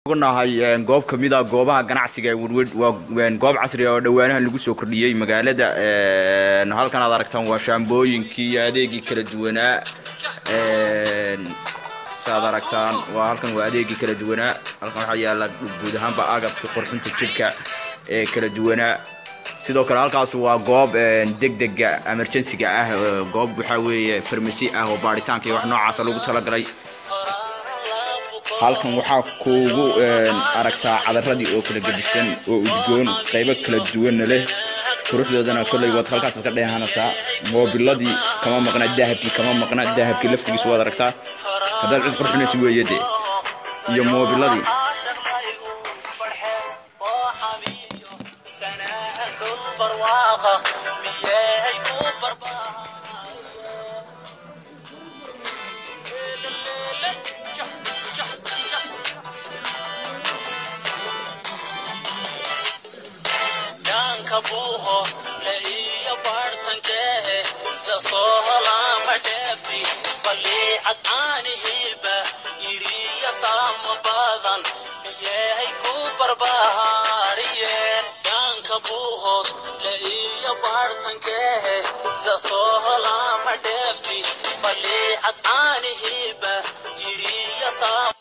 قلنا هاي جوب كميدا جوبها ganacsiga waa goob casri ah oo dhawaanaha lagu soo kordhiyay magaalada halkan aad aragtaan waa shaambooyinkii adeegii kala duwanaa saad aragtaan waa halkan waa adeegii kala duwanaa halkan waxa yaala guud ahaanba agabka qurxinta jidhka ee kala duwanaa sidoo kale halkaas waa goob degdeg emergency ah goob waxa weeye farmasi ah oo baaritaanka iyo wax noocaas lagu talagalay halkan waxaa kuugu aragtaa cadaradii oo kala gedisan oo udgoon qaybo kala duwan leh quruxdoodana kulay wad halkaas ka dheehanaysaa moobiladii kama maqna dahabkii kama maqna dahabkii laftigiisa wad aragtaa hadal cid qurxinaysa weeyade iyo moobiladii كبوه لأي بارتن كه زصوهلا مدفتي فلي عداني هيبة يري يسام باذن يهي كوبر بهاريه دان كبوه لأي بارتن كه زصوهلا مدفتي فلي عداني هيبة يري يسام